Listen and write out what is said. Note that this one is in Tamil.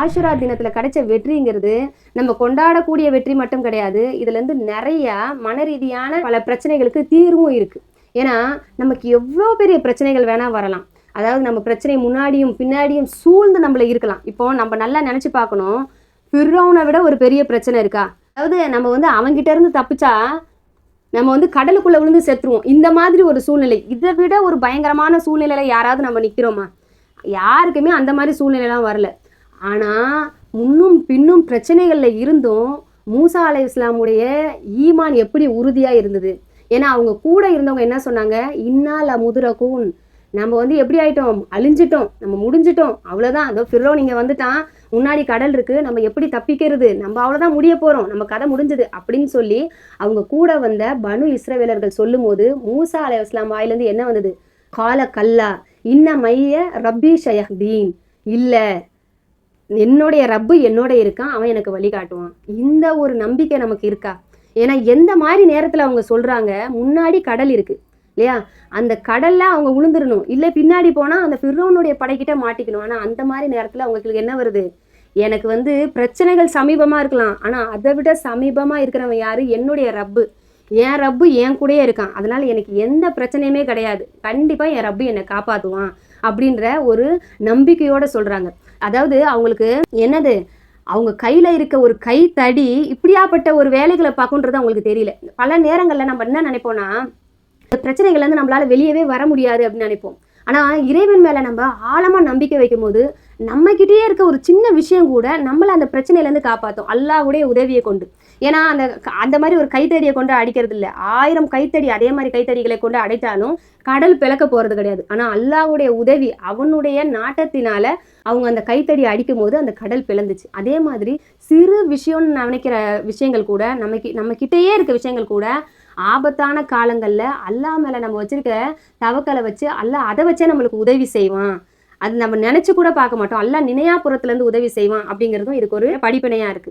ஆஷுரா தினத்துல கிடைச்ச வெற்றிங்கிறது நம்ம கொண்டாடக்கூடிய வெற்றி மட்டும் கிடையாது. இதுல இருந்து நிறைய மன ரீதியான பல பிரச்சனைகளுக்கு தீர்வும் இருக்கு. ஏன்னா நமக்கு எவ்வளோ பெரிய பிரச்சனைகள் வேணா வரலாம். அதாவது நம்ம பிரச்சனை முன்னாடியும் பின்னாடியும் சூழ்ந்து நம்மள இருக்கலாம். இப்போ நம்ம நல்லா நினைச்சு பார்க்கணும், ஃபிர்அவுனை விட ஒரு பெரிய பிரச்சனை இருக்கா? அதாவது நம்ம அவங்கிட்ட இருந்து தப்பிச்சா நம்ம கடலுக்குள்ள விழுந்து செத்துருவோம். இந்த மாதிரி ஒரு சூழ்நிலை, இதை விட ஒரு பயங்கரமான சூழ்நிலையில யாராவது நம்ம நிக்கிறோமா? யாருக்குமே அந்த மாதிரி சூழ்நிலைலாம் வரல. ஆனால் முன்னும் பின்னும் பிரச்சனைகளில் இருந்தும் மூசா அலைஹிஸ்ஸலாமுடைய ஈமான் எப்படி உறுதியாக இருந்தது? ஏன்னா அவங்க கூட இருந்தவங்க என்ன சொன்னாங்க? இன்னால முதுரகூன், நம்ம எப்படி ஆயிட்டோம்? அழிஞ்சிட்டோம், நம்ம முடிஞ்சிட்டோம், அவ்வளோதான். அதோ ஃபிர்அவுன் இங்கே வந்துட்டான், முன்னாடி கடல் இருக்கு, நம்ம எப்படி தப்பிக்கிறது? நம்ம அவ்வளோதான், முடிய போகிறோம், நம்ம கதை முடிஞ்சது அப்படின்னு சொல்லி அவங்க கூட வந்த பனு இஸ்ரவேலர்கள் சொல்லும் போது மூசா அலைஹிஸ்ஸலாம் வாயிலேருந்து என்ன வந்தது? கால கல்லா இன்ன மைய ரப்பி ஷயஹ்தீன், இல்லை என்னுடைய ரப்பு என்னோட இருக்கான், அவன் எனக்கு வழிகாட்டுவான். இந்த ஒரு நம்பிக்கை நமக்கு இருக்கா? ஏன்னா எந்த மாதிரி நேரத்தில் அவங்க சொல்கிறாங்க, முன்னாடி கடல் இருக்குது இல்லையா, அந்த கடலில் அவங்க விழுந்துடணும், இல்லை பின்னாடி போனால் அந்த ஃபிர்அவுனுடைய படைக்கிட்ட மாட்டிக்கணும். ஆனால் அந்த மாதிரி நேரத்தில் அவங்களுக்கு என்ன வருது? எனக்கு பிரச்சனைகள் சமீபமாக இருக்கலாம், ஆனால் அதை விட சமீபமாக இருக்கிறவன் யார்? என்னுடைய ரப்பு. என் ரப்பு என் கூடயே இருக்கான், அதனால் எனக்கு எந்த பிரச்சனையுமே கிடையாது, கண்டிப்பாக என் ரப்பு என்னை காப்பாற்றுவான் அப்படின்ற ஒரு நம்பிக்கையோடு சொல்கிறாங்க. அதாவது அவங்களுக்கு என்னது, அவங்க கையில் இருக்க ஒரு கைத்தடி இப்படியாப்பட்ட ஒரு வேலைகளை பார்க்குன்றது அவங்களுக்கு தெரியல. பல நேரங்களில் நம்ம என்ன நினைப்போம்னா, இந்த பிரச்சனைகள்லேருந்து நம்மளால் வெளியவே வர முடியாது அப்படின்னு நினைப்போம். ஆனால் இறைவன் மேலே நம்ம ஆழமாக நம்பிக்கை வைக்கும் போது நம்மக்கிட்டே இருக்க ஒரு சின்ன விஷயம் கூட நம்மளை அந்த பிரச்சனையிலேருந்து காப்பாற்றும், அல்லாஹ்வுடைய உதவியை கொண்டு. ஏன்னா அந்த மாதிரி ஒரு கைத்தடியை கொண்டு அடிக்கிறது இல்லை, 1000 கைத்தடி அதே மாதிரி கைத்தடிகளை கொண்டு அடைத்தாலும் கடல் பிளக்க போகிறது கிடையாது. ஆனால் அல்லாஹ்வுடைய உதவி, அவனுடைய நாட்டத்தினால அவங்க அந்த கைத்தடி அடிக்கும் போது அந்த கடல் பிளந்துச்சு. அதே மாதிரி சிறு விஷயம்னு நினைக்கிற விஷயங்கள் கூட, நம்ம கிட்டேயே இருக்க விஷயங்கள் கூட ஆபத்தான காலங்களில் அல்லாஹ் மேலே நம்ம வச்சிருக்க தவக்கலை வச்சு அல்லாஹ் அதை வச்சே நம்மளுக்கு உதவி செய்வான். அது நம்ம நினச்சி கூட பார்க்க மாட்டோம், அல்லாஹ் நினையாபுரத்துலேருந்து உதவி செய்வான் அப்படிங்கிறதும் இதுக்கு ஒரு படிப்பினையாக இருக்குது.